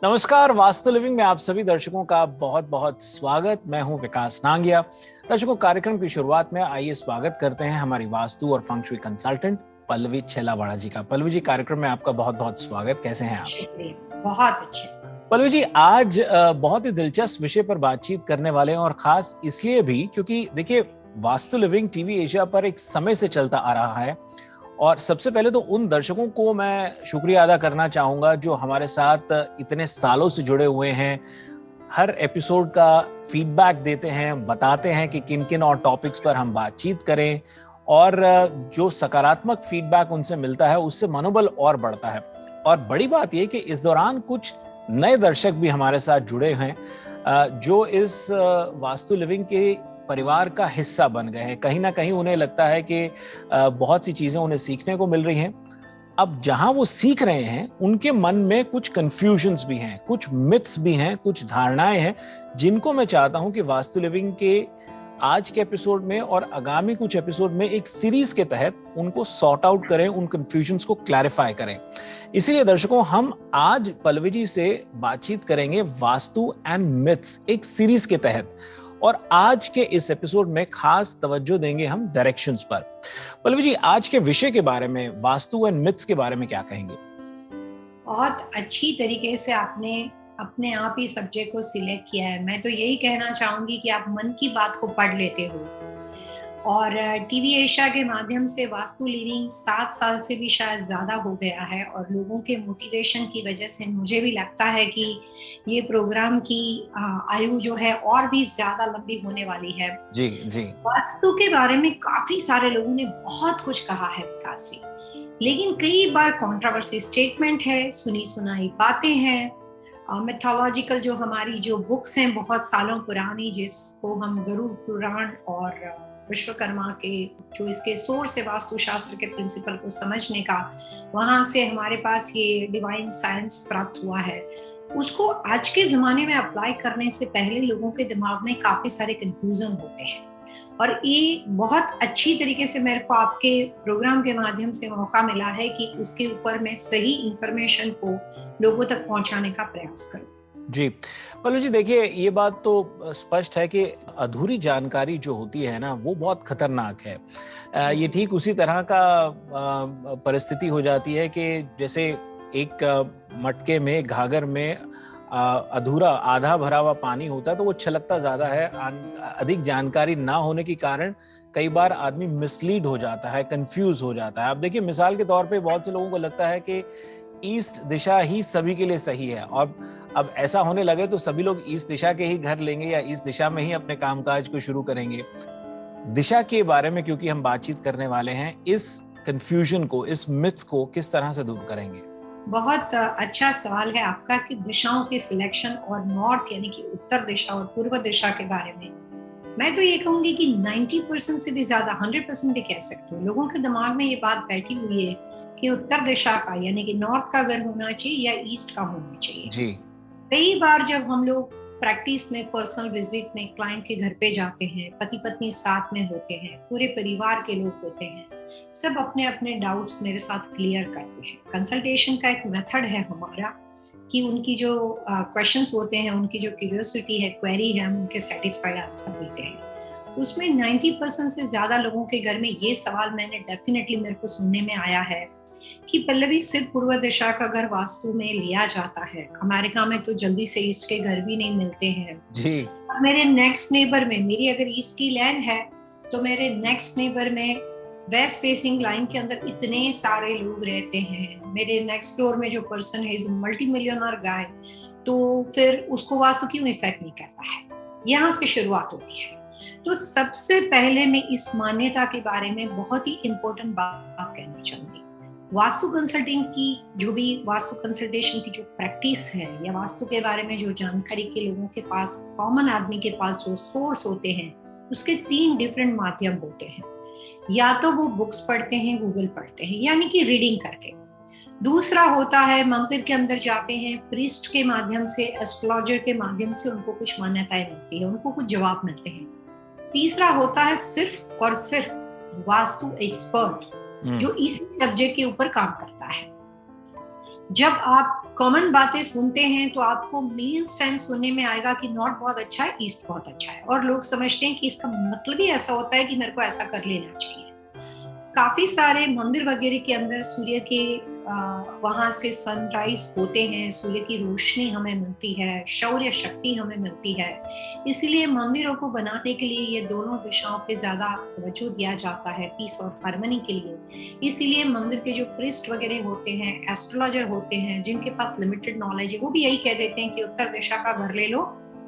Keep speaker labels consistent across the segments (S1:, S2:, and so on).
S1: नमस्कार, वास्तु लिविंग में आप सभी दर्शकों का बहुत बहुत स्वागत। मैं हूं विकास नांगिया। दर्शकों, कार्यक्रम की शुरुआत में आइए स्वागत करते हैं हमारी वास्तु और फंग शुई कंसल्टेंट पल्लवी छेलावाड़ा जी का। पल्लवी जी, कार्यक्रम में आपका बहुत बहुत स्वागत। कैसे हैं आप?
S2: बहुत अच्छे।
S1: पल्लवी जी, आज बहुत ही दिलचस्प विषय पर बातचीत करने वाले हैं, और खास इसलिए भी क्योंकि देखिए, वास्तु लिविंग टीवी एशिया पर एक समय से चलता आ रहा है। और सबसे पहले तो उन दर्शकों को मैं शुक्रिया अदा करना चाहूंगा जो हमारे साथ इतने सालों से जुड़े हुए हैं, हर एपिसोड का फीडबैक देते हैं, बताते हैं कि किन किन और टॉपिक्स पर हम बातचीत करें, और जो सकारात्मक फीडबैक उनसे मिलता है उससे मनोबल और बढ़ता है। और बड़ी बात यह कि इस दौरान कुछ नए दर्शक भी हमारे साथ जुड़े हैं जो इस वास्तु लिविंग के परिवार का हिस्सा बन गए हैं। कहीं ना कहीं उन्हें लगता है कि बहुत सी चीजें उन्हें सीखने को मिल रही हैं। अब जहां वो सीख रहे हैं, उनके मन में कुछ कंफ्यूजन्स भी हैं, कुछ मिथ्स भी हैं, कुछ धारणाएं हैं, जिनको मैं चाहता हूं कि वास्तु लिविंग के आज के एपिसोड में और आगामी कुछ एपिसोड में एक सीरीज के तहत उनको सॉर्ट आउट करें, उन कंफ्यूजन्स को क्लैरिफाई करें। इसीलिए दर्शकों, हम आज पल्लवी जी से बातचीत करेंगे वास्तु एंड मिथ्स एक सीरीज के तहत। और आज के इस एपिसोड में खास तवज्जो देंगे हम डायरेक्शंस पर। पल्लवी जी, आज के विषय के बारे में, वास्तु एंड मिथ्स के बारे में क्या कहेंगे?
S2: बहुत अच्छी तरीके से आपने अपने आप ही सब्जेक्ट को सिलेक्ट किया है। मैं तो यही कहना चाहूंगी कि आप मन की बात को पढ़ लेते हो, और टीवी एशिया के माध्यम से वास्तु लिविंग 7 साल से भी शायद ज्यादा हो गया है, और लोगों के मोटिवेशन की वजह से मुझे भी लगता है कि ये प्रोग्राम की आयु जो है और भी ज्यादा लंबी होने वाली है।
S1: जी जी।
S2: वास्तु के बारे में काफी सारे लोगों ने बहुत कुछ कहा है विकास जी, लेकिन कई बार कंट्रोवर्सी स्टेटमेंट है, सुनी सुनाई बातें हैं, मिथोलॉजिकल जो हमारी जो बुक्स हैं बहुत सालों पुरानी, जिसको हम गरुड़ पुराण और विश्वकर्मा के जो इसके सोर्स है वास्तुशास्त्र के प्रिंसिपल को समझने का, वहां से हमारे पास ये डिवाइन साइंस प्राप्त हुआ है, उसको आज के जमाने में अप्लाई करने से पहले लोगों के दिमाग में काफी सारे कंफ्यूजन होते हैं। और ये बहुत अच्छी तरीके से मेरे को आपके प्रोग्राम के माध्यम से मौका मिला है कि उसके ऊपर मैं सही इंफॉर्मेशन को लोगों तक पहुंचाने का प्रयास करूं।
S1: जी पल्लवी जी, देखिए, ये बात तो स्पष्ट है कि अधूरी जानकारी जो होती है ना, वो बहुत खतरनाक है। ये ठीक उसी तरह का परिस्थिति हो जाती है कि जैसे एक मटके में, घाघर में अधूरा, आधा भरा हुआ पानी होता है तो वो छलकता ज्यादा है। अधिक जानकारी ना होने के कारण कई बार आदमी मिसलीड हो जाता है, कंफ्यूज हो जाता है। अब देखिए, मिसाल के तौर पे बहुत से लोगों को लगता है कि ईस्ट दिशा ही सभी के लिए सही है, और अब ऐसा होने लगे तो सभी लोग ईस्ट दिशा के ही घर लेंगे या ईस्ट दिशा में ही अपने कामकाज को शुरू करेंगे। दिशा के बारे में क्योंकि हम बातचीत करने वाले हैं, इस कंफ्यूजन को, इस मिथ को किस तरह से दूर करेंगे?
S2: बहुत अच्छा सवाल है आपका कि दिशाओं के सिलेक्शन और नॉर्थ यानी कि उत्तर दिशा और पूर्व दिशा के बारे में मैं तो ये कहूंगी कि 90% से भी ज्यादा, 100% भी कह सकती हूँ, लोगों के दिमाग में ये बात बैठी हुई है कि उत्तर दिशा का यानी कि नॉर्थ का घर होना चाहिए या ईस्ट का होना चाहिए।
S1: जी।
S2: कई बार जब हम लोग प्रैक्टिस में, पर्सनल विजिट में क्लाइंट के घर पे जाते हैं, पति पत्नी साथ में होते हैं, पूरे परिवार के लोग होते हैं, सब अपने अपने डाउट्स मेरे साथ क्लियर करते हैं। कंसल्टेशन का एक मेथड है हमारा कि उनकी जो क्वेश्चंस होते हैं, उनकी जो क्यूरियोसिटी है, क्वेरी है, हम उनके सेटिस्फाइड आंसर देते हैं। उसमें 90% से ज्यादा लोगों के घर में ये सवाल मैंने डेफिनेटली मेरे को सुनने में आया है कि पल्लवी, सिर्फ पूर्व दिशा का घर वास्तु में लिया जाता है, अमेरिका में तो जल्दी से ईस्ट के घर भी नहीं मिलते हैं
S1: जी।
S2: मेरे नेक्स्ट नेबर में, मेरी अगर ईस्ट की लैंड है तो मेरे नेक्स्ट नेबर में वेस्ट फेसिंग लाइन के अंदर इतने सारे लोग रहते हैं, मेरे नेक्स्ट डोर में जो पर्सन है इज मल्टी मिलियनर गाय, तो फिर उसको वास्तु क्यों इफेक्ट नहीं करता है? यहाँ से शुरुआत होती है। तो सबसे पहले मैं इस मान्यता के बारे में बहुत ही इंपॉर्टेंट बात कहना चाहूंगी। वास्तु कंसल्टिंग की जो भी, वास्तु कंसल्टेशन की जो प्रैक्टिस है या वास्तु के बारे में जो जानकारी के लोगों के पास, कॉमन आदमी के पास जो सोर्स होते हैं, उसके 3 डिफरेंट माध्यम होते हैं। या तो वो बुक्स पढ़ते हैं, गूगल पढ़ते हैं यानी कि रीडिंग करके। दूसरा होता है मंदिर के अंदर जाते हैं, प्रीस्ट के माध्यम से, एस्ट्रोलॉजर के माध्यम से उनको कुछ मान्यताएं मिलती है, उनको कुछ जवाब मिलते हैं। तीसरा होता है सिर्फ और सिर्फ वास्तु एक्सपर्ट जो इसी सब्जेक्ट के ऊपर काम करता है। जब आप कॉमन बातें सुनते हैं तो आपको मेंस टाइम सुनने में आएगा कि नॉर्थ बहुत अच्छा है, ईस्ट बहुत अच्छा है, और लोग समझते हैं कि इसका मतलब ही ऐसा होता है कि मेरे को ऐसा कर लेना चाहिए। काफी सारे मंदिर वगैरह के अंदर सूर्य के वहां से सनराइज होते हैं, सूर्य की रोशनी हमें मिलती है, शौर्य शक्ति हमें मिलती है। इसीलिए मंदिरों को बनाने के लिए ये दोनों दिशाओं पे ज्यादा तवज्जो दिया जाता है, पीस और हार्मनी के लिए। इसीलिए मंदिर के जो प्रीस्ट वगैरह होते हैं, एस्ट्रोलॉजर होते हैं, जिनके पास लिमिटेड नॉलेज है, वो भी यही कह देते हैं कि उत्तर दिशा का घर ले लो,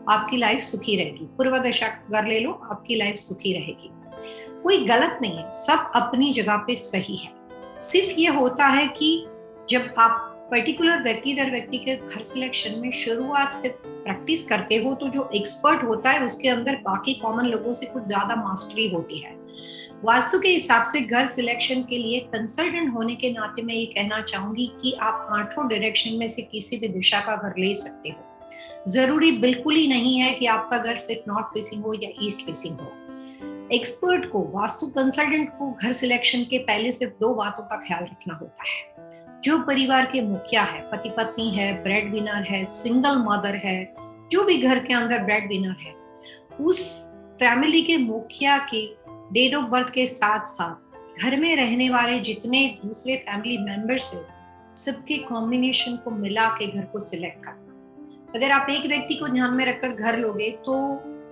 S2: आपकी लाइफ सुखी रहेगी, पूर्व दिशा का घर ले लो, आपकी लाइफ सुखी रहेगी। कोई गलत नहीं है, सब अपनी जगह पे सही है। सिर्फ ये होता है कि जब आप पर्टिकुलर व्यक्ति दर व्यक्ति के घर सिलेक्शन में शुरुआत से प्रैक्टिस करते हो तो जो एक्सपर्ट होता है उसके अंदर बाकी कॉमन लोगों से कुछ ज्यादा मास्टरी होती है। वास्तु के हिसाब से घर सिलेक्शन के लिए कंसल्टेंट होने के नाते मैं ये कहना चाहूंगी कि आप 8 डायरेक्शन में से किसी भी दिशा का घर ले सकते हो। जरूरी बिल्कुल ही नहीं है कि आपका घर सिर्फ नॉर्थ फेसिंग हो या ईस्ट फेसिंग हो। एक्सपर्ट को, वास्तु कंसल्टेंट को घर सिलेक्शन के पहले सिर्फ 2 बातों का ख्याल रखना होता है। जो परिवार के मुखिया है, पति पत्नी है, ब्रेड विनर है, सिंगल मदर है, जो भी घर के अंदर ब्रेड विनर है, उस फैमिली के मुखिया के डेट ऑफ बर्थ के साथ साथ घर में रहने वाले जितने दूसरे फैमिली मेंबर्स है, सबके कॉम्बिनेशन को मिला के घर को सिलेक्ट करना। अगर आप एक व्यक्ति को ध्यान में रखकर घर लोगे तो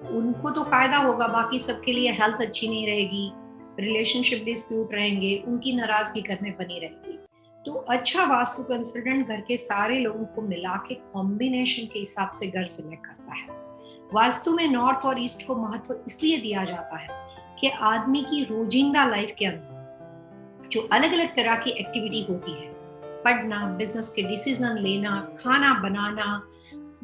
S2: उनको तो फायदा होगा, बाकी सबके लिए हेल्थ अच्छी नहीं रहेगी, रिलेशनशिप डिस्प्यूट रहेंगे, उनकी नाराजगी घर में बनी रहेगी। तो अच्छा वास्तु कंसल्टेंट घर के सारे लोगों को मिला के कॉम्बिनेशन के हिसाब से घर सिलेक्ट करता है। वास्तु में नॉर्थ और ईस्ट को महत्व इसलिए दिया जाता है कि आदमी की रोजिंदा लाइफ के अंदर जो अलग अलग तरह की एक्टिविटी होती है, पढ़ना, बिजनेस के डिसीजन लेना, खाना बनाना,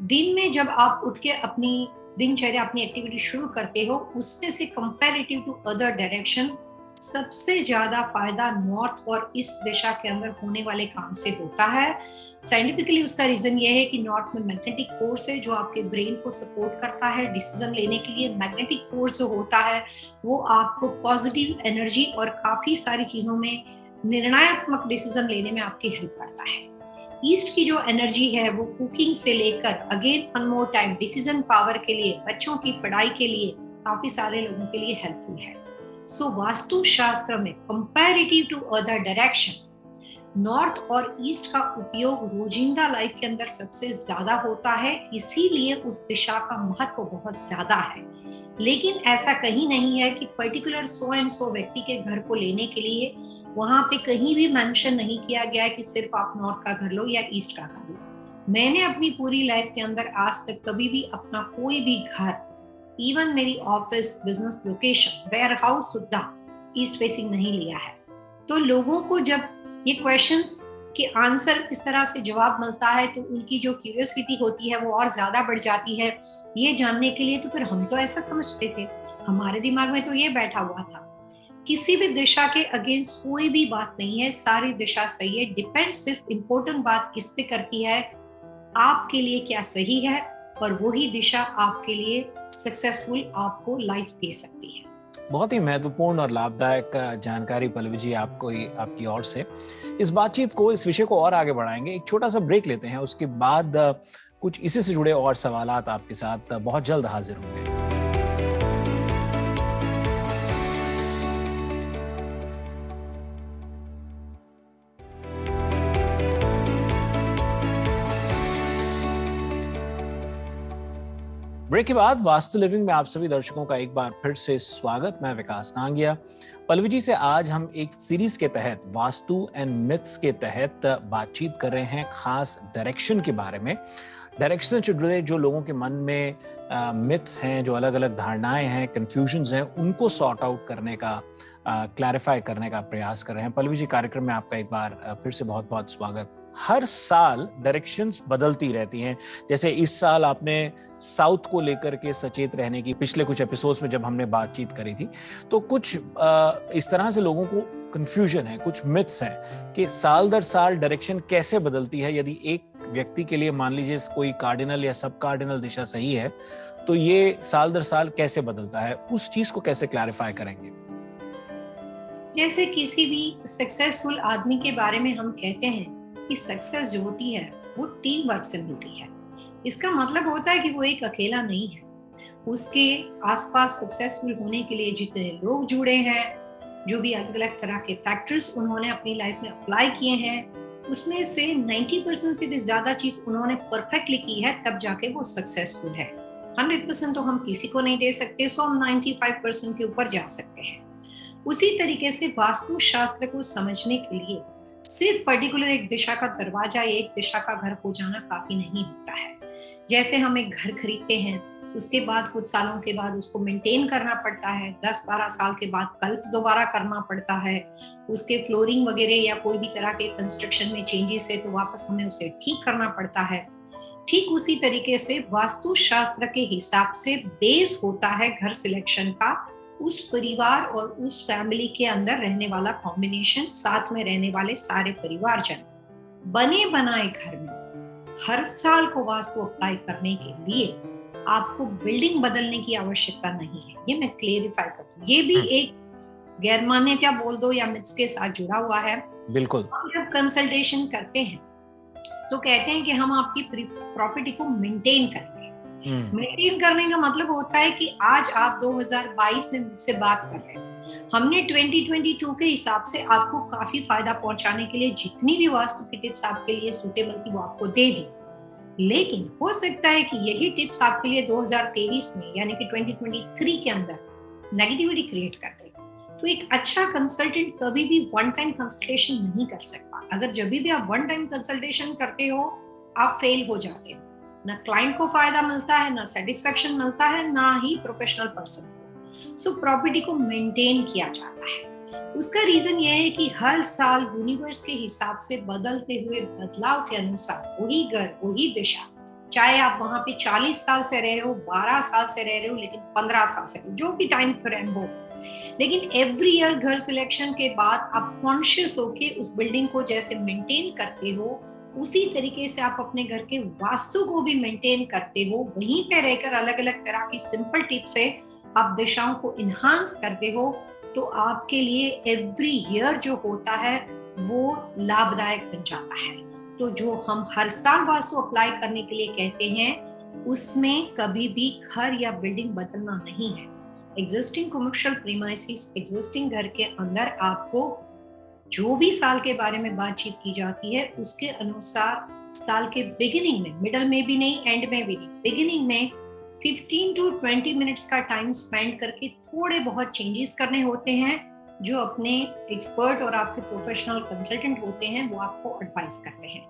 S2: दिन में जब आप उठ के अपनी दिनचर्या, अपनी एक्टिविटी शुरू करते हो, उसमें से कंपैरेटिव टू अदर डायरेक्शन सबसे ज्यादा फायदा नॉर्थ और ईस्ट दिशा के अंदर होने वाले काम से होता है। साइंटिफिकली उसका रीजन ये है कि नॉर्थ में मैग्नेटिक फोर्स है जो आपके ब्रेन को सपोर्ट करता है डिसीजन लेने के लिए। मैग्नेटिक फोर्स जो होता है वो आपको पॉजिटिव एनर्जी और काफी सारी चीजों में निर्णयात्मक डिसीजन लेने में आपकी हेल्प करता है। ईस्ट की जो एनर्जी है वो कुकिंग से लेकर again one more time decision power के लिए, बच्चों की पढ़ाई के लिए, काफी सारे लोगों के लिए हेल्पफुल है। सो वास्तु शास्त्र में comparative to other direction north और ईस्ट का उपयोग रोजिंदा लाइफ के अंदर सबसे ज्यादा होता है, इसीलिए उस दिशा का महत्व बहुत ज्यादा है। लेकिन ऐसा कहीं नहीं है कि पर्टिकुलर सो एंड सो व्यक्ति के घर को लेने के लिए वहां पे कहीं भी मेंशन नहीं किया गया है कि सिर्फ आप नॉर्थ का घर लो या ईस्ट का घर लो। मैंने अपनी पूरी लाइफ के अंदर आज तक कभी भी अपना कोई भी घर, इवन मेरी office, business location, warehouse सुद्धा ईस्ट फेसिंग नहीं लिया है। तो लोगों को जब ये क्वेश्चंस के आंसर इस तरह से जवाब मिलता है तो उनकी जो क्यूरियोसिटी होती है वो और ज्यादा बढ़ जाती है ये जानने के लिए। तो फिर हम तो ऐसा समझते थे, हमारे दिमाग में तो ये बैठा हुआ था। किसी भी दिशा के अगेंस्ट कोई भी बात नहीं है, सारी दिशा सही है। डिपेंड सिर्फ इम्पोर्टेंट बात इस पे करती है आपके लिए क्या सही है, और वही दिशा आपके लिए सक्सेसफुल आपको लाइफ दे सकती है।
S1: बहुत ही महत्वपूर्ण और लाभदायक जानकारी पल्लवी जी आपकी ओर से। इस बातचीत को, इस विषय को और आगे बढ़ाएंगे। एक छोटा सा ब्रेक लेते हैं, उसके बाद कुछ इसी से जुड़े और सवालात आपके साथ बहुत जल्द हाजिर होंगे। ब्रेक के बाद वास्तु लिविंग में आप सभी दर्शकों का एक बार फिर से स्वागत। मैं विकास नांगिया। पल्लवी जी से आज हम एक सीरीज के तहत, वास्तु एंड मिथ्स के तहत बातचीत कर रहे हैं, खास डायरेक्शन के बारे में। डायरेक्शन से जुड़े जो लोगों के मन में मिथ्स हैं, जो अलग अलग धारणाएं हैं, कंफ्यूजन्स हैं, उनको सॉर्ट आउट करने का, क्लैरिफाई करने का प्रयास कर रहे हैं। पल्लवी जी, कार्यक्रम में आपका एक बार फिर से बहुत बहुत स्वागत। हर साल डायरेक्शंस बदलती रहती हैं। जैसे इस साल आपने साउथ को लेकर के सचेत रहने की, पिछले कुछ एपिसोड्स में जब हमने बातचीत करी थी, तो कुछ इस तरह से लोगों को कंफ्यूजन है, कुछ मिथ्स हैं कि साल दर साल डायरेक्शन कैसे बदलती है। यदि एक व्यक्ति के लिए मान लीजिए कोई कार्डिनल या सब कार्डिनल दिशा सही है, तो ये साल दर साल कैसे बदलता है, उस चीज को कैसे क्लैरिफाई करेंगे?
S2: जैसे किसी भी सक्सेसफुल आदमी के बारे में हम कहते हैं कि सक्सेस जो होती है वो टीम वर्क से मिलती है। इसका मतलब होता है कि वो एक अकेला नहीं है, उसके आसपास सक्सेसफुल होने के लिए जितने लोग जुड़े हैं, जो भी अलग अलग तरह के फैक्टर्स उन्होंने अपनी लाइफ में अप्लाई किए हैं, उसमें से 90% से भी ज्यादा चीज उन्होंने परफेक्टली की है, तब जाके वो सक्सेसफुल है। 100% तो हम किसी को नहीं दे सकते, सो हम 95% के ऊपर जा सकते हैं। उसी तरीके से वास्तु शास्त्र को समझने के लिए सिर्फ पर्टिकुलर एक दिशा का दरवाजा या एक दिशा का घर हो जाना काफी नहीं होता है। जैसे हम एक घर खरीदते हैं, उसके बाद कुछ सालों के बाद उसको मेंटेन करना पड़ता है, 10-12 साल के बाद कल्प दोबारा करना पड़ता है, उसके फ्लोरिंग वगैरह या कोई भी तरह के कंस्ट्रक्शन में चेंजेस है तो वापस हमें उसे ठीक करना पड़ता है। ठीक उसी तरीके से वास्तु शास्त्र के हिसाब से बेस होता है घर सिलेक्शन का उस परिवार और उस फैमिली के अंदर रहने वाला कॉम्बिनेशन, साथ में रहने वाले सारे परिवारजन। बने बनाए घर में हर साल को वास्तु अप्लाई करने के लिए आपको बिल्डिंग बदलने की आवश्यकता नहीं है। ये मैं क्लेरिफाई करूं, ये भी एक गैर मान्यता बोल दो या मिथ्स के साथ जुड़ा हुआ है।
S1: बिल्कुल।
S2: हम जब कंसल्टेशन करते हैं तो कहते हैं कि हम आपकी प्रॉपर्टी को मेंटेन करेंगे। मेंटेन करने का मतलब होता है कि आज आप 2022 में मुझसे बात कर रहे हैं, हमने 2022 के हिसाब से आपको काफी फायदा पहुंचाने के लिए जितनी भी वास्तु की टिप्स आपके लिए सूटेबल थी वो आपको दे दी। लेकिन हो सकता है कि यही टिप्स आपके लिए 2023 में यानी कि 2023 के अंदर नेगेटिविटी क्रिएट कर दे। तो एक अच्छा कंसल्टेंट कभी भी वन टाइम कंसल्टेशन नहीं कर सकता। अगर जब भी आप वन टाइम कंसल्टेशन करते हो आप फेल हो जाते हो, ना क्लाइंट को फायदा मिलता है, ना सेटिस्फेक्शन मिलता है, ना ही प्रोफेशनल पर्सन को। सो प्रॉपर्टी को मेंटेन किया जाता है। उसका रीजन ये है कि हर साल यूनिवर्स के हिसाब से बदलते हुए बदलाव के अनुसार वही घर वही दिशा, चाहे आप वहां पे 40 साल से रहे हो, 12 साल से रह रहे हो, लेकिन 15 साल से, जो भी टाइम फ्रेम हो, लेकिन एवरी ईयर घर सिलेक्शन के बाद आप कॉन्शियस होके उस बिल्डिंग को जैसे मेंटेन करते हो उसी तरीके से आप अपने घर के वास्तु को भी मेंटेन करते हो। वहीं पे रहकर अलग अलग तरह की सिंपल टिप्स से आप दिशाओं को इन्हांस करते हो, तो आपके लिए एवरी ईयर जो होता है वो लाभदायक बन जाता है। तो जो हम हर साल वास्तु अप्लाई करने के लिए कहते हैं उसमें कभी भी घर या बिल्डिंग बदलना नहीं है। एग्जिस्टिंग कमर्शियल प्रीमाइसिस, एग्जिस्टिंग घर के अंदर आपको जो भी साल के बारे में बातचीत की जाती है उसके अनुसार साल के बिगिनिंग में, मिडल में भी नहीं, एंड में भी नहीं, बिगिनिंग में 15 to 20 मिनट्स का टाइम स्पेंड करके थोड़े बहुत चेंजेस करने होते हैं जो अपने एक्सपर्ट और आपके प्रोफेशनल कंसल्टेंट होते हैं वो आपको एडवाइस करते हैं।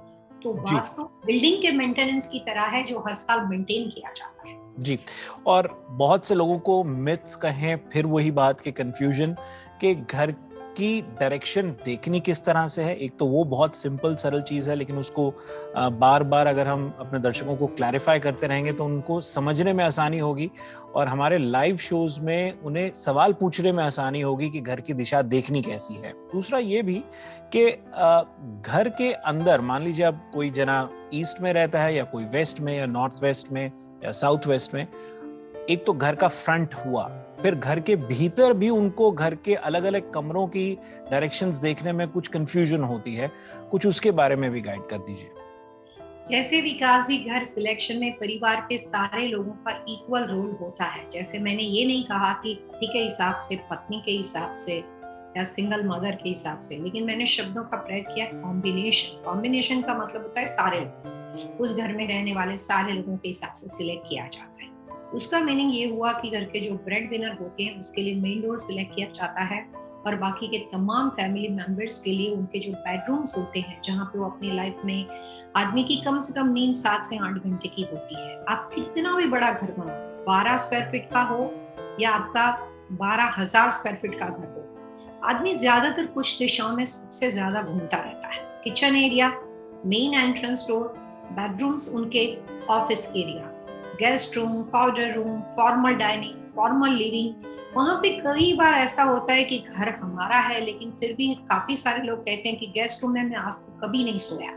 S2: तो वास्तु बिल्डिंग के मेंटेनेंस की तरह है जो हर साल मेंटेन किया जाता है।
S1: जी, और बहुत से लोगों को मिथ्स कहें, फिर वही बात के कंफ्यूजन कि घर की डायरेक्शन देखनी किस तरह से है। एक तो वो बहुत सिंपल सरल चीज है, लेकिन उसको बार बार अगर हम अपने दर्शकों को क्लैरिफाई करते रहेंगे तो उनको समझने में आसानी होगी और हमारे लाइव शोज में उन्हें सवाल पूछने में आसानी होगी कि घर की दिशा देखनी कैसी है। दूसरा ये भी कि घर के अंदर मान लीजिए अब कोई जना ईस्ट में रहता है या कोई वेस्ट में या नॉर्थ वेस्ट में या साउथ वेस्ट में, एक तो घर का फ्रंट हुआ, फिर घर के भीतर भी उनको घर के अलग अलग कमरों की डायरेक्शंस देखने में कुछ कंफ्यूजन होती है, कुछ उसके बारे में भी गाइड कर दीजिए।
S2: जैसे विकास जी, घर सिलेक्शन में परिवार के सारे लोगों का इक्वल रोल होता है। जैसे मैंने ये नहीं कहा कि पति के हिसाब से, पत्नी के हिसाब से या सिंगल मदर के हिसाब से, लेकिन मैंने शब्दों का प्रयोग किया कॉम्बिनेशन। कॉम्बिनेशन का मतलब होता है सारे लोग, उस घर में रहने वाले सारे लोगों के हिसाब से सिलेक्ट किया जाता है। उसका मीनिंग ये हुआ कि घर के जो ब्रेड विनर होते हैं उसके लिए मेन डोर सिलेक्ट किया जाता है और बाकी के तमाम फैमिली मेंबर्स के लिए उनके जो बेडरूम्स होते हैं जहाँ पे वो अपनी लाइफ में, आदमी की कम से कम नींद 7 से 8 घंटे की होती है। आप कितना भी बड़ा घर बनाओ, 12 स्क्वायर फीट का हो या आपका 12,000 स्क्वायर फीट का घर हो, आदमी ज्यादातर कुछ दिशाओं में सबसे ज्यादा घूमता रहता है। Kitchen area, main entrance door, bedrooms उनके, office area, guest room, powder room, formal dining, formal living. वहां पे कई बार ऐसा होता है कि घर हमारा है लेकिन फिर भी काफी सारे लोग कहते हैं कि गेस्ट रूम में मैं आज तक कभी नहीं सोया,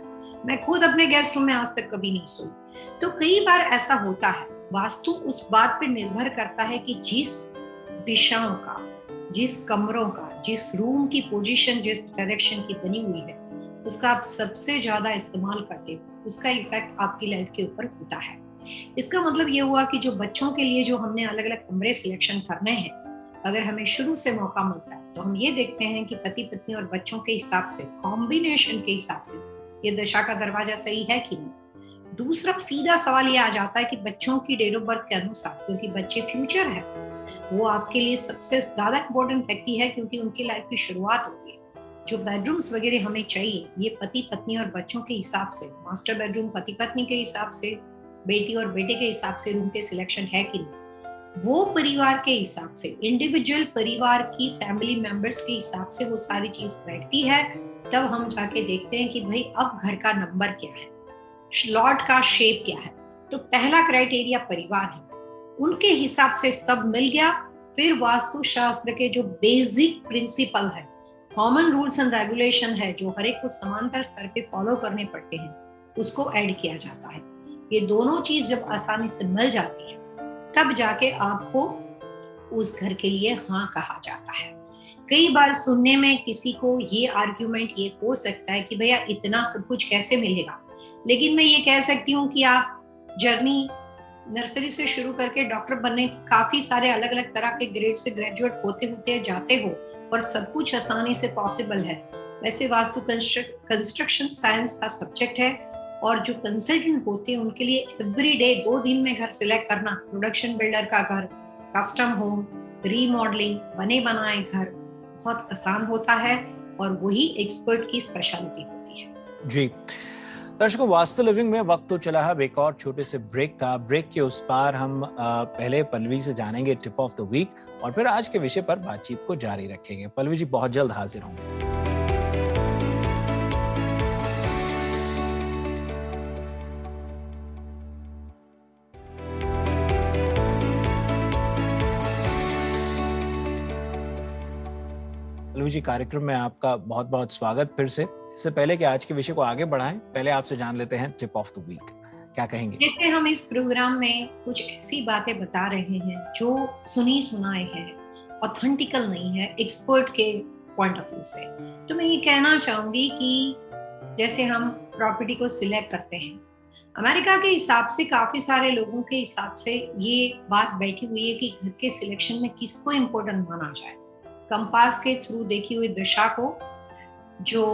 S2: मैं खुद अपने गेस्ट रूम में आज तक कभी नहीं सोई। तो कई बार ऐसा होता है। वास्तु उस बात पे निर्भर करता है कि जिस दिशाओं का, जिस कमरों का, जिस रूम की पोजीशन जिस डायरेक्शन की बनी हुई है उसका आप सबसे ज्यादा इस्तेमाल करते हो, उसका इफेक्ट आपकी लाइफ के ऊपर होता है। इसका मतलब ये हुआ कि जो बच्चों के लिए जो हमने अलग अलग कमरे सिलेक्शन करने हैं, अगर हमें शुरू से मौका मिलता है तो हम ये देखते हैं कि पति पत्नी और बच्चों के हिसाब से, कॉम्बिनेशन के हिसाब से ये दशा का दरवाजा सही है कि नहीं। दूसरा सीधा सवाल ये आ जाता है कि बच्चों की डेट ऑफ बर्थ के अनुसार, क्योंकि बच्चे फ्यूचर है, वो आपके लिए सबसे ज्यादा इंपॉर्टेंट व्यक्ति है, क्योंकि उनकी लाइफ की शुरुआत होगी। जो बेडरूम्स वगैरह हमें चाहिए, ये पति पत्नी और बच्चों के हिसाब से, मास्टर बेडरूम पति पत्नी के हिसाब से, बेटी और बेटे के हिसाब से रूम के सिलेक्शन है कि नहीं, वो परिवार के हिसाब से, इंडिविजुअल परिवार की फैमिली मेंबर्स के हिसाब से वो सारी चीज बैठती है। तब हम जाके देखते हैं कि भाई अब घर का नंबर क्या है, स्लॉट का शेप क्या है। तो पहला क्राइटेरिया परिवार है, उनके हिसाब से सब मिल गया। फिर वास्तु शास्त्र के जो बेसिक प्रिंसिपल है, कॉमन रूल्स एंड रेगुलेशन है, जो हर एक को समांतर स्तर पे फॉलो करने पड़ते हैं, उसको ऐड किया जाता है। ये दोनों चीज जब आसानी से मिल जाती है, तब जाके आपको उस घर के लिए हाँ कहा जाता है। कई बार सुनने में किसी को ये आर्ग्यूमेंट ये हो सकता है कि भैया इतना सब कुछ कैसे मिलेगा, लेकिन मैं ये कह सकती हूँ कि आप जर्नी नर्सरी से शुरू करके डॉक्टर बनने की काफी सारे अलग अलग तरह के ग्रेड से ग्रेजुएट होते होते जाते हो, और सब कुछ आसानी से पॉसिबल है। वैसे वास्तु कंस्ट्रक्शन साइंस का सब्जेक्ट है, और जो कंसल्टेंट होते हैं उनके लिए एवरी डे 2 दिन में घर सिलेक्ट करना, प्रोडक्शन बिल्डर का घर, कस्टम होम, रीमॉडलिंग, बने बनाए घर बहुत आसान होता है, और वही एक्सपर्ट की स्पेशलिटी होती है।
S1: जी दर्शकों, वास्तु लिविंग में वक्त तो चला है एक और छोटे से ब्रेक का। ब्रेक के उस पार हम पहले पल्लवी से जानेंगे टिप ऑफ द वीक, और फिर आज के विषय पर बातचीत को जारी रखेंगे। पल्लवी जी बहुत जल्द हाजिर होंगे। पल्लवी जी, कार्यक्रम में आपका बहुत बहुत स्वागत फिर से। इससे पहले कि आज के विषय को आगे बढ़ाएं, पहले आपसे जान लेते हैं टिप ऑफ द वीक क्या कहेंगे।
S2: जैसे हम इस प्रोग्राम में कुछ ऐसी बातें बता रहे हैं जो सुनी सुनाए हैं, ऑथेंटिकल नहीं है एक्सपर्ट के पॉइंट ऑफ व्यू से। तो मैं ये कहना चाहूंगी कि जैसे हम प्रॉपर्टी को सिलेक्ट करते हैं, अमेरिका के हिसाब से, काफी सारे लोगों के हिसाब से ये बात बैठी हुई है कि घर के सिलेक्शन में किसको इम्पोर्टेंट माना जाए। कंपास के थ्रू देखी हुई दिशा को, जो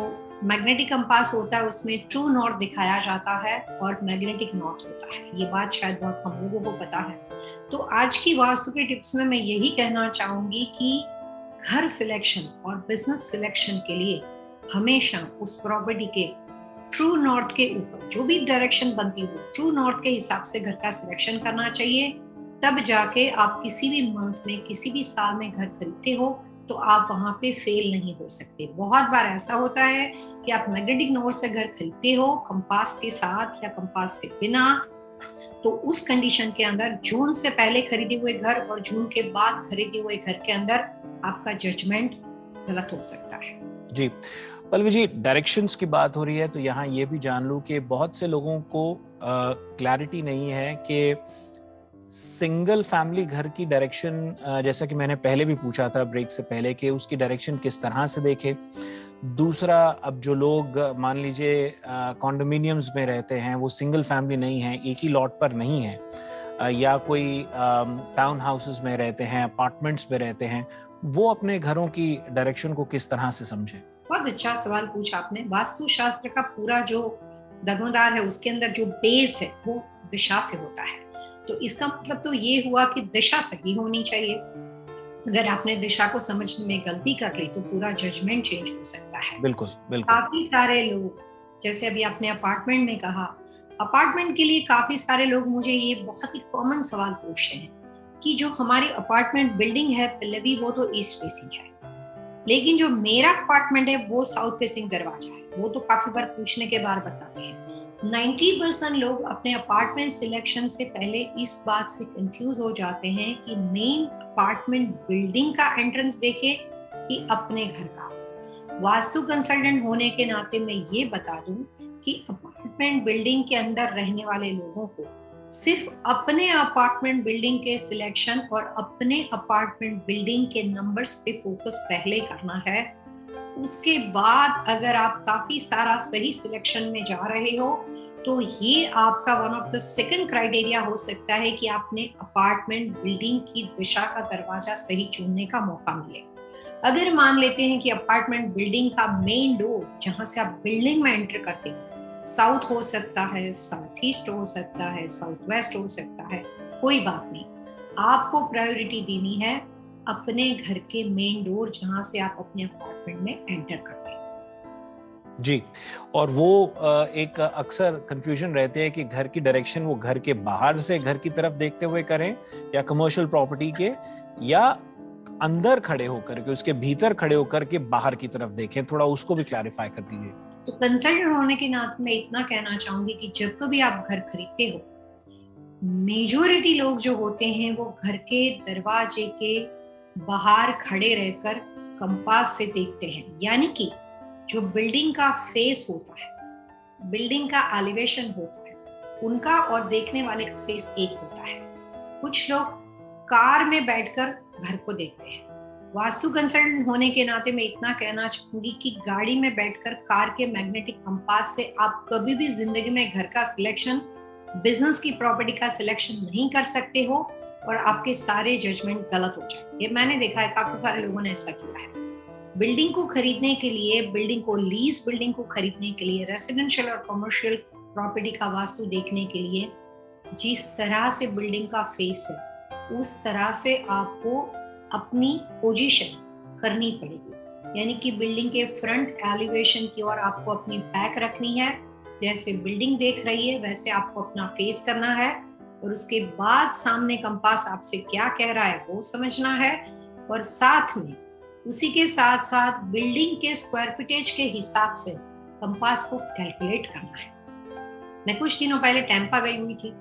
S2: मैग्नेटिक कंपास होता है उसमें ट्रू नॉर्थ दिखाया जाता है और मैग्नेटिक नॉर्थ होता है। ये बात शायद बहुत कम लोगों को पता है। तो आज की वास्तु के टिप्स में मैं यही कहना चाहूंगी कि घर सिलेक्शन और बिजनेस सिलेक्शन के लिए हमेशा उस प्रॉपर्टी के ट्रू नॉर्थ के ऊपर, जो भी डायरेक्शन बनती हो, ट्रू नॉर्थ के हिसाब से घर का सिलेक्शन करना चाहिए। तब जाके आप किसी भी मंथ में, किसी भी साल में घर खरीदते हो तो आप वहां पे फेल नहीं हो सकते। बहुत बार ऐसा होता है कि आप मैग्नेटिक नॉर्थ से घर खरीदते हो कंपास के साथ या कंपास के बिना, तो उस कंडीशन के अंदर जून से पहले खरीदे हुए घर और जून के बाद खरीदे हुए घर के अंदर आपका जजमेंट गलत हो सकता है।
S1: जी पल्लवी जी, डायरेक्शंस की बात हो रही है तो यहाँ ये भी जान लूं कि बहुत से लोगों को क्लैरिटी नहीं है कि सिंगल फैमिली घर की डायरेक्शन, जैसा कि मैंने पहले भी पूछा था ब्रेक से पहले, कि उसकी डायरेक्शन किस तरह से देखे। दूसरा, अब जो लोग मान लीजिए कॉन्डोमिनियम्स में रहते हैं, वो सिंगल फैमिली नहीं है, एक ही लॉट पर नहीं है, या कोई टाउन हाउसेस में रहते हैं, अपार्टमेंट्स में रहते हैं, वो अपने घरों की डायरेक्शन को किस तरह से समझें?
S2: बहुत अच्छा सवाल पूछा आपने। वास्तु शास्त्र का पूरा जो धर्मोद्धार है उसके अंदर जो बेस है वो दिशा से होता है। तो इसका मतलब तो ये हुआ कि दिशा सही होनी चाहिए। अगर आपने दिशा को समझने में गलती कर ली तो पूरा जजमेंट चेंज हो सकता है।
S1: बिल्कुल बिल्कुल।
S2: काफी सारे लोग, जैसे अभी आपने अपार्टमेंट में कहा, अपार्टमेंट के लिए काफी सारे लोग मुझे ये बहुत ही कॉमन सवाल पूछते हैं कि जो हमारी अपार्टमेंट बिल्डिंग है पल्लवी, वो तो ईस्ट फेसिंग है, लेकिन जो मेरा अपार्टमेंट है वो साउथ फेसिंग दरवाजा है। वो तो काफी बार पूछने के बाद बताते हैं। 90% लोग अपने अपार्टमेंट सिलेक्शन से पहले इस बात से कंफ्यूज हो जाते हैं कि मेन अपार्टमेंट बिल्डिंग का एंट्रेंस देखे कि अपने घर का। वास्तु कंसल्टेंट होने के नाते मैं ये बता दूं कि अपार्टमेंट बिल्डिंग के अंदर रहने वाले लोगों को सिर्फ अपने अपार्टमेंट बिल्डिंग के सिलेक्शन और अपने अपार्टमेंट बिल्डिंग के नंबर्स पे फोकस पहले करना है, उसके बाद अगर आप काफी सारा सही सिलेक्शन में जा रहे हो तो ये आपका one of the second criteria हो सकता है कि आपने अपार्टमेंट बिल्डिंग की दिशा का दरवाजा सही चुनने का मौका मिले। अगर मान लेते हैं कि अपार्टमेंट बिल्डिंग का मेन डोर जहां से आप बिल्डिंग में एंटर करते हैं साउथ हो सकता है, साउथ ईस्ट हो सकता है, साउथ वेस्ट हो सकता है, कोई बात नहीं, आपको प्रायोरिटी देनी है अपने घर के मेन डोर जहां से आप अपने अपार्टमेंट में एंटर करते हैं।
S1: जी, और वो एक अक्सर कंफ्यूजन रहते हैं कि घर की डायरेक्शन वो घर के बाहर से घर की तरफ देखते हुए करें या कमर्शियल प्रॉपर्टी के, या अंदर खड़े होकर के, उसके भीतर खड़े होकर के बाहर की तरफ देखें। थोड़ा उसको भी क्लैरिफाई कर दीजिए।
S2: तो कंसल्टेंट होने के नाते मैं इतना कहना चाहूंगी कि जब कभी आप घर खरीदते हो, मेजॉरिटी लोग जो होते हैं वो घर के दरवाजे के बाहर खड़े रहकर कंपास से देखते हैं, यानी कि जो बिल्डिंग का फेस होता है, बिल्डिंग का एलिवेशन होता है, उनका और देखने वाले का फेस एक होता है। कुछ लोग कार में बैठकर घर को देखते हैं। वास्तु कंसल्टेंट होने के नाते मैं इतना कहना चाहूंगी कि गाड़ी में बैठकर कार के मैग्नेटिक कंपास से आप कभी भी जिंदगी में घर का सिलेक्शन, बिजनेस की प्रॉपर्टी का सिलेक्शन नहीं कर सकते हो और आपके सारे जजमेंट गलत हो जाए। ये मैंने देखा है, काफी सारे लोगों ने ऐसा किया है। बिल्डिंग को खरीदने के लिए, बिल्डिंग को लीज बिल्डिंग को खरीदने के लिए, रेसिडेंशियल और कमर्शियल प्रॉपर्टी का वास्तु देखने के लिए जिस तरह से बिल्डिंग का फेस है उस तरह से आपको अपनी पोजीशन करनी पड़ेगी, यानी कि बिल्डिंग के फ्रंट एलिवेशन की ओर आपको अपनी बैक रखनी है। जैसे बिल्डिंग देख रही है वैसे आपको अपना फेस करना है और उसके बाद सामने कंपास आपसे क्या कह रहा है वो समझना है, और साथ में उसी के साथ साथ बिल्डिंग के स्क्वायर फीटेज के हिसाब से कंपास को कैलकुलेट करना है। मैं कुछ दिनों पहले टैंपा गई हुई थी।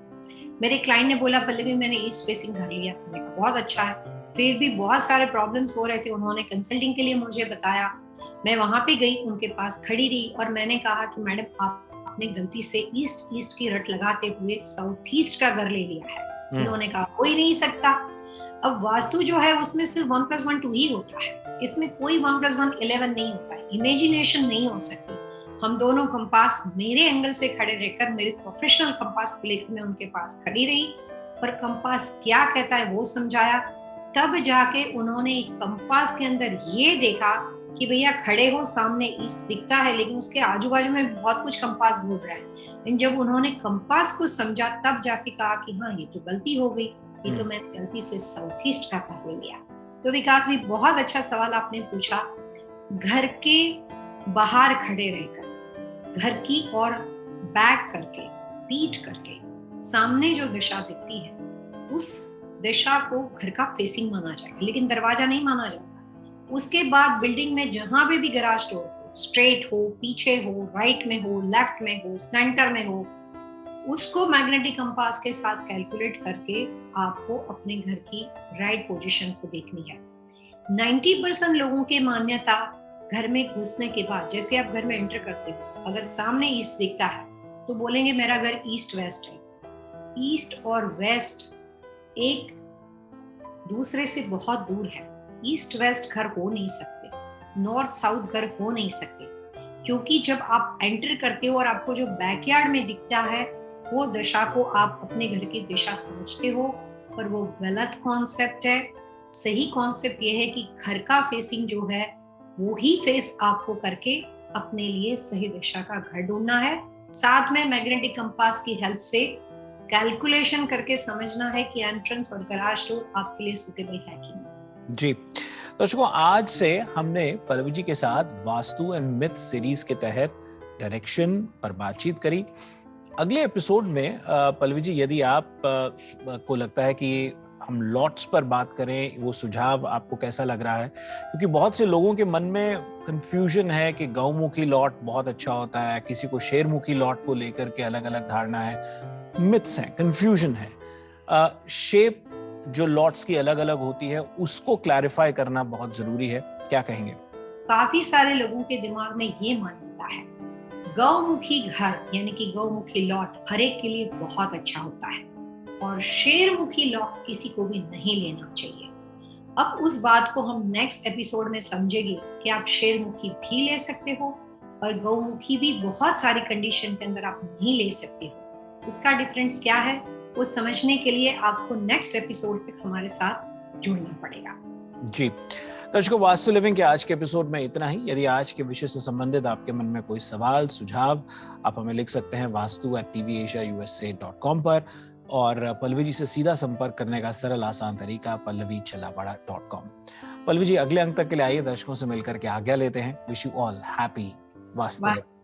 S2: मेरे क्लाइंट ने बोला पल्लवी मैंने ईस्ट फेसिंग घर लिया। मैंने कहा बहुत अच्छा है, फिर भी बहुत सारे प्रॉब्लम्स हो रहे थे। उन्होंने कंसल्टिंग के लिए मुझे बताया। मैं वहां पे गई, उनके पास खड़ी रही और मैंने कहा कि मैडम आपने गलती से ईस्ट की रट लगाते हुए साउथ ईस्ट का घर ले लिया है। उन्होंने कहा हो ही नहीं सकता। अब वास्तु जो है उसमें सिर्फ 1+1 2 ही होता है, इसमें कोई 1+1 11 नहीं होता है, इमेजिनेशन नहीं हो सकती। हम दोनों कंपास मेरे एंगल से खड़े रहकर, मेरे प्रोफेशनल कंपास को लेकर मैं उनके पास खड़ी रही और कंपास क्या कहता है वो समझाया। तब जाके उन्होंने कंपास के अंदर ये देखा कि भैया खड़े हो, सामने ईस्ट दिखता है लेकिन उसके आजू बाजू में बहुत कुछ कंपास बोल रहा है। लेकिन जब उन्होंने कंपास को समझा तब जाके कहा कि हाँ ये तो गलती हो गई, ये तो मैंने गलती से साउथ ईस्ट का कर लिया। तो विकास जी बहुत अच्छा सवाल आपने पूछा। घर के बाहर खड़े रहकर, घर की ओर बैक करके, पीठ करके सामने जो दिशा दिखती है उस दिशा को घर का फेसिंग माना जाएगा, लेकिन दरवाजा नहीं माना जाता। उसके बाद बिल्डिंग में जहां भी गैराज डोर हो, स्ट्रेट हो, पीछे हो, राइट में हो, लेफ्ट में हो, सेंटर में हो, उसको मैग्नेटिक कंपास के साथ कैलकुलेट करके आपको अपने घर की राइट पोजीशन को देखनी है। 90% लोगों की मान्यता घर में घुसने के बाद, जैसे आप घर में एंटर करते हो, अगर सामने ईस्ट दिखता है तो बोलेंगे मेरा घर ईस्ट वेस्ट है। ईस्ट और वेस्ट एक दूसरे से बहुत दूर है। ईस्ट वेस्ट घर हो नहीं सकते, नॉर्थ साउथ घर हो नहीं सकते, क्योंकि जब आप एंटर करते हो और आपको जो बैकयार्ड में दिखता है वो दिशा को आप अपने घर की दिशा समझते हो, पर वो गलत कॉन्सेप्ट है। सही कॉन्सेप्ट ये है कि घर का फेसिंग जो है वो ही फेस आपको करके अपने लिए सही दिशा का घर ढूंढना है। साथ में मैग्नेटिक कंपास की हेल्प से कैलकुलेशन करके समझना है कि एंट्रेंस और गैराज डोर आपके लिए सूटेबल है कि नहीं।
S1: जी दर्शकों, आज से हमने पल्लवी जी के साथ वास्तु एंड मिथ सीरीज के तहत डायरेक्शन पर बातचीत करी। अगले एपिसोड में पल्लवी जी, यदि आप को लगता है कि हम लॉट्स पर बात करें, वो सुझाव आपको कैसा लग रहा है? क्योंकि बहुत से लोगों के मन में कंफ्यूजन है कि गौमुखी लॉट बहुत अच्छा होता है, किसी को शेरमुखी लॉट को लेकर के अलग अलग धारणा है, मिथ्स हैं, कंफ्यूजन है। शेप जो लॉट्स की अलग अलग होती है उसको क्लैरिफाई करना बहुत जरूरी है। क्या कहेंगे?
S2: काफी सारे लोगों के दिमाग में ये मान्यता है गौमुखी घर यानी कि गौमुखी लॉट हर एक के लिए बहुत अच्छा होता है और शेरमुखी लॉट किसी को भी नहीं लेना चाहिए। अब उस बात को हम नेक्स्ट एपिसोड में समझेंगे कि आप शेरमुखी भी ले सकते हो और गौमुखी भी बहुत सारी कंडीशन के अंदर आप नहीं ले सकते हो। उसका डिफरेंस क्या है वो समझने के लिए आपको नेक्स्ट एपिसोड तक हमारे साथ जुड़ना पड़ेगा।
S1: जी दर्शकों, वास्तु लिविंग के आज के एपिसोड में इतना ही। यदि आज के विषय से संबंधित आपके मन में कोई सवाल सुझाव, आप हमें लिख सकते हैं vastu@tvasiausa.com पर, और पल्लवी जी से सीधा संपर्क करने का सरल आसान तरीका pallavichellawada.com। पल्लवी जी, अगले अंक तक के लिए आइए दर्शकों से मिलकर के आज्ञा लेते हैं। Wish you all happy vastu.